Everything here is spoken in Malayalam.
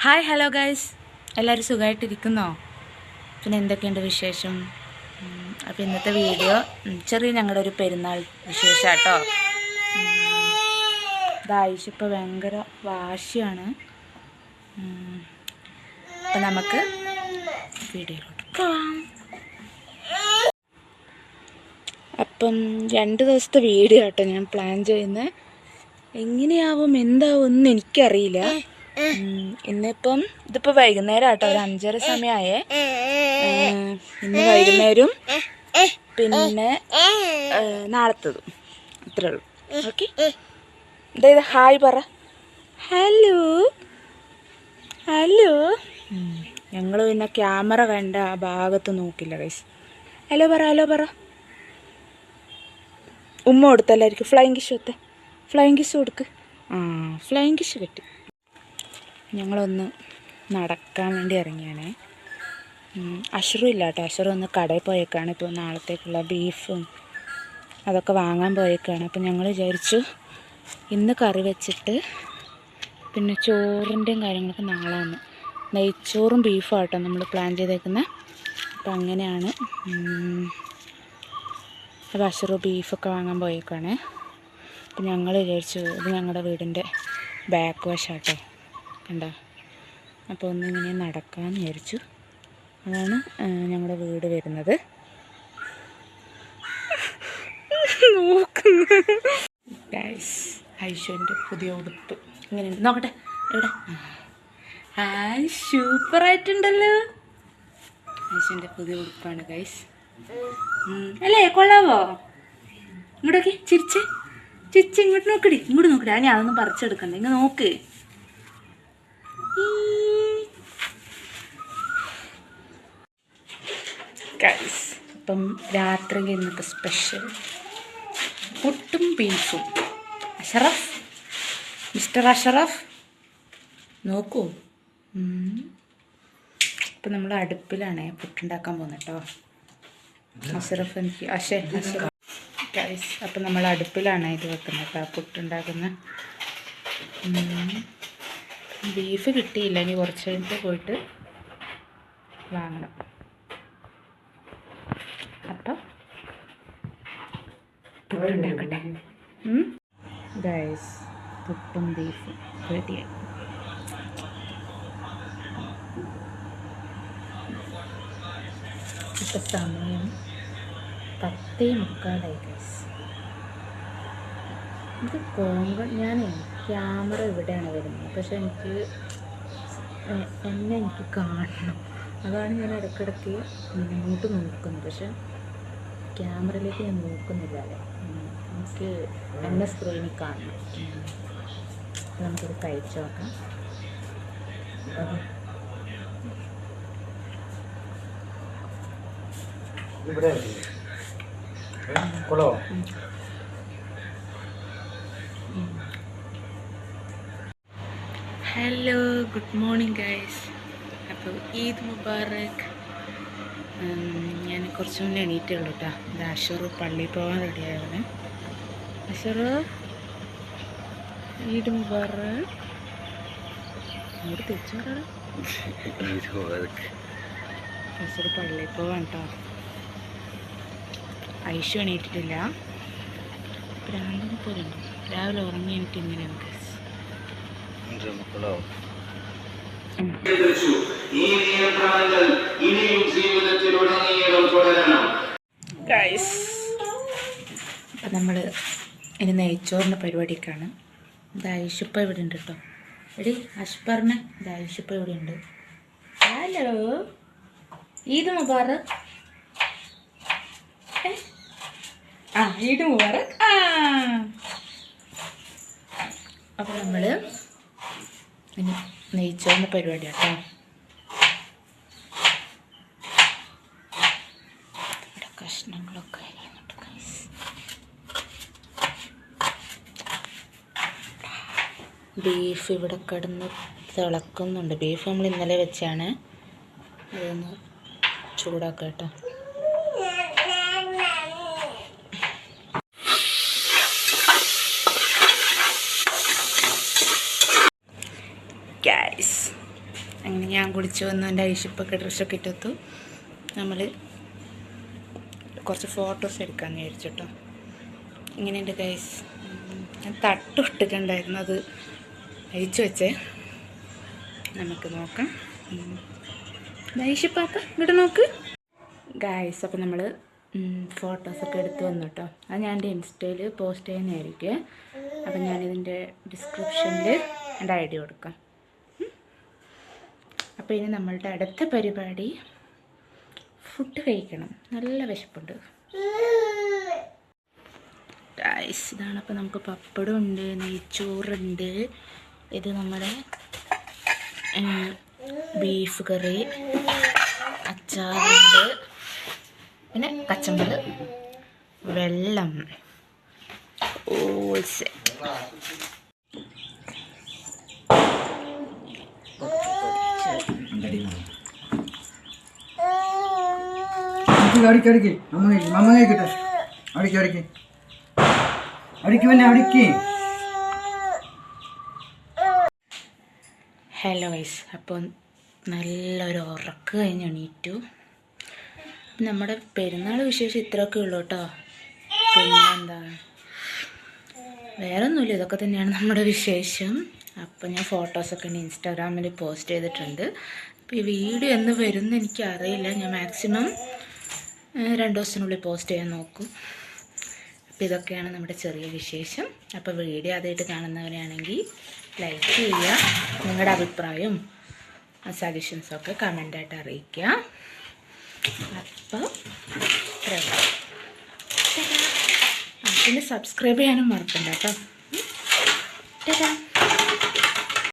ഹായ് ഹലോ ഗൈസ്, എല്ലാവരും സുഖമായിട്ടിരിക്കുന്നോ? പിന്നെ എന്തൊക്കെയുണ്ട് വിശേഷം? അപ്പോൾ ഇന്നത്തെ വീഡിയോ ചെറിയ ഞങ്ങളുടെ ഒരു പെരുന്നാൾ വിശേഷാട്ടോ. ആയിഷിപ്പോൾ ഭയങ്കര വാശിയാണ്. അപ്പം നമുക്ക് വീഡിയോയിലോട്ട് പോകാം. അപ്പം 2 ദിവസത്തെ വീഡിയോ ആട്ടോ ഞാൻ പ്ലാൻ ചെയ്യുന്നത്. എങ്ങനെയാവും എന്താവും ഒന്നും എനിക്കറിയില്ല. ഇന്നിപ്പം ഇതിപ്പോൾ വൈകുന്നേരം ആട്ടോ, ഒരു 5:30 സമയമായേ. ഇന്ന് വൈകുന്നേരം പിന്നെ നാളത്തതും ഇത്രേ ഉള്ളൂ. ഓക്കെ, ഇതായത് ഹായ് പറ. Hello hello. ഞങ്ങൾ പിന്നെ ക്യാമറ കണ്ട ആ ഭാഗത്ത് നോക്കില്ല ഗൈസ്. ഹലോ പറ, ഹലോ പറ. ഉമ്മ കൊടുത്തല്ലായിരിക്കും. ഫ്ലൈങ് കിഷ് കൊടുത്തേ, ഫ്ലൈങ് കിഷ് കൊടുക്ക്. ഫ്ലൈങ് കിഷ് കിട്ടി. ഞങ്ങളൊന്ന് നടക്കാൻ വേണ്ടി ഇറങ്ങിയാണേ. അഷറും ഇല്ല കേട്ടോ. അഷറും ഒന്ന് കടയിൽ പോയേക്കാണ്. ഇപ്പോൾ നാളത്തേക്കുള്ള ബീഫും അതൊക്കെ വാങ്ങാൻ പോയേക്കാണ്. അപ്പം ഞങ്ങൾ വിചാരിച്ചു ഇന്ന് കറി വെച്ചിട്ട് പിന്നെ ചോറിൻ്റെയും കാര്യങ്ങളൊക്കെ നാളെ വന്ന് നെയ്ച്ചോറും ബീഫും ആട്ടോ നമ്മൾ പ്ലാൻ ചെയ്തേക്കുന്നത്. അപ്പം അങ്ങനെയാണ്. അപ്പോൾ അഷറു ബീഫൊക്കെ വാങ്ങാൻ പോയേക്കാണ്. അപ്പം ഞങ്ങൾ വിചാരിച്ചു ഇത് ഞങ്ങളുടെ വീടിൻ്റെ ബാക്ക് വശാട്ടോ, കണ്ടോ. അപ്പോൾ ഒന്നിങ്ങനെ നടക്കാമെന്ന് വിചാരിച്ചു. അതാണ് ഞങ്ങളുടെ വീട് വരുന്നത്. ഗൈസ്, ഐഷുവിൻ്റെ പുതിയ ഉടുപ്പ് ഇങ്ങനെയുണ്ട്, നോക്കട്ടെ എവിടെ. ഹായ്, സൂപ്പറായിട്ടുണ്ടല്ലോ. ഐഷുവിൻ്റെ പുതിയ ഉടുപ്പാണ് ഗൈസ്. അല്ലേ, കൊള്ളാവോ? ഇങ്ങോട്ടൊക്കെ ചിരിച്ച് ചിരിച്ച് ഇങ്ങോട്ട് നോക്കടി, ഇങ്ങോട്ട് നോക്കടി. ഞാൻ അതൊന്നും പറിച്ചെടുക്കണ്ട, ഇങ്ങ് നോക്ക്. ഗൈസ്, അപ്പം രാത്രി ഇന്നത്തെ സ്പെഷ്യൽ പുട്ടും ബീഫും. അഷറഫ്, മിസ്റ്റർ അഷറഫ് നോക്കൂ. അപ്പം നമ്മൾ അടുപ്പിലാണ് പുട്ടുണ്ടാക്കാൻ പോകുന്നത് കേട്ടോ. അഷറഫ് എനിക്ക് അഷറഫ് ഗൈസ്. അപ്പം നമ്മൾ അടുപ്പിലാണ് ഇത് വെക്കുന്നത് കേട്ടോ, പുട്ടുണ്ടാക്കുന്നത്. ബീഫ് കിട്ടിയില്ല, ഇനി കുറച്ച് കഴിഞ്ഞിട്ട് പോയിട്ട് വാങ്ങണം. അപ്പം പുട്ടുണ്ടാക്കട്ടെ ഗൈസ്. പുട്ടും ബീഫും റെഡിയായി. ഇപ്പം സമയം 10:45 ഗൈസ്. ഇത് ഞാൻ ക്യാമറ ഇവിടെയാണ് വരുന്നത്, പക്ഷെ എനിക്ക് കാണണം. അതാണ് ഞാൻ ഇടയ്ക്കിടയ്ക്ക് മുന്നോട്ട് നോക്കുന്നത്. പക്ഷെ ക്യാമറയിലേക്ക് ഞാൻ നോക്കുന്നില്ലല്ലോ. എനിക്ക് എന്നെ സ്ക്രീനിൽ കാണണം. നമുക്കിത് കഴിച്ചു നോക്കാം. Hello, good morning guys. അപ്പോൾ ഈദ് മുബാറക്. ഞാൻ കുറച്ച് മുന്നേ എണീറ്റേ ഉള്ളൂ കേട്ടോ. ഇത് അഷറു പള്ളിയിൽ പോകാൻ റെഡിയായവന്. അഷറു, ഈദ് മുബാറക്. അങ്ങോട്ട് തിരിച്ചു പറയാം. അഷറു പള്ളിയിൽ പോവാൻ കേട്ടോ. ഐഷു എണീറ്റിട്ടില്ല. പ്രാന്തിനെ പോലുണ്ട്. രാവിലെ ഉറങ്ങി എനിക്ക് ഇങ്ങനെയാണ് ഗൈസ്. ഗൈസ്, അപ്പം നമ്മൾ ഇനി നെയ്ച്ചോറിൻ്റെ പരിപാടിയൊക്കെയാണ്. ഇത് ഐഷുപ്പ ഇവിടെ ഉണ്ട് കേട്ടോ. എടി അഷ്പറിന് ഇത് ഐഷുപ്പ ഇവിടെ ഉണ്ട്. ഹലോ, ഈദ് മുബാറക്. ഈദ് മുബാറക്. അപ്പോൾ നമ്മൾ ഇനി നെയ്ച്ചോറിൻ്റെ പരിപാടി കേട്ടോ. ഇവിടെ കഷ്ണങ്ങളൊക്കെ അരിയുന്നുണ്ട് ഗൈസ്. ബീഫ് ഇവിടെ കിടന്ന് തിളക്കുന്നുണ്ട്. ബീഫ് നമ്മൾ ഇന്നലെ വെച്ചാണ്. അതൊന്ന് ചൂടാക്കാം കേട്ടോ. ഗൈസ്, അങ്ങനെ ഞാൻ കുളിച്ച് വന്നു, എൻ്റെ ഐഷിപ്പൊക്കെ ഡ്രസ്സൊക്കെ ഇട്ടെത്തു. നമ്മൾ കുറച്ച് ഫോട്ടോസ് എടുക്കാമെന്ന് വിചാരിച്ചിട്ടോ. ഇങ്ങനെയുണ്ട് ഗൈസ്. ഞാൻ തട്ടിട്ടിട്ടുണ്ടായിരുന്നു, അത് അഴിച്ചു വെച്ചേ. നമുക്ക് നോക്കാം. ഐഷിപ്പാക്ക ഇവിടെ നോക്ക് ഗൈസ്. അപ്പോൾ നമ്മൾ ഫോട്ടോസൊക്കെ എടുത്ത് വന്നു കേട്ടോ. അത് ഞാൻ എൻ്റെ ഇൻസ്റ്റയിൽ പോസ്റ്റ് ചെയ്യുന്നതായിരിക്കും. അപ്പം ഞാനിതിൻ്റെ ഡിസ്ക്രിപ്ഷനിൽ എൻ്റെ ID കൊടുക്കാം. അപ്പോൾ ഇനി നമ്മളുടെ അടുത്ത പരിപാടി ഫുഡ് കഴിക്കണം. നല്ല വിശപ്പുണ്ട് ഗൈസ്. ഇതാണ്. അപ്പോൾ നമുക്ക് പപ്പടം ഉണ്ട്, നെയ്ച്ചോറുണ്ട്, ഇത് നമ്മുടെ ബീഫ് കറി, അച്ചാറുണ്ട്, പിന്നെ കച്ചമ്പർ, വെള്ളം, ഓൾസ്. Hello guys. അപ്പോൾ നല്ലൊരു ഉറക്ക് കഴിഞ്ഞ് എണീറ്റു. നമ്മുടെ പെരുന്നാൾ വിശേഷം ഇത്രയൊക്കെ ഉള്ളൂ കേട്ടോ. പിന്നെന്താ, വേറെ ഒന്നുമില്ല, ഇതൊക്കെ തന്നെയാണ് നമ്മുടെ വിശേഷം. അപ്പോൾ ഞാൻ ഫോട്ടോസൊക്കെ ഇൻസ്റ്റാഗ്രാമിൽ പോസ്റ്റ് ചെയ്തിട്ടുണ്ട്. അപ്പോൾ ഈ വീഡിയോ എന്ന് വരുമെന്ന് എനിക്കറിയില്ല. ഞാൻ മാക്സിമം 2 ദിവസത്തിനുള്ളിൽ പോസ്റ്റ് ചെയ്യാൻ നോക്കും. അപ്പോൾ ഇതൊക്കെയാണ് നമ്മുടെ ചെറിയ വിശേഷം. അപ്പോൾ വീഡിയോ ആദ്യമായിട്ട് കാണുന്നവരാണെങ്കിൽ ലൈക്ക് ചെയ്യുക, നിങ്ങളുടെ അഭിപ്രായവും സജഷൻസൊക്കെ കമൻ്റായിട്ട് അറിയിക്കുക. അപ്പോൾ പിന്നെ സബ്സ്ക്രൈബ് ചെയ്യാനും മറക്കണ്ട കേട്ടോ.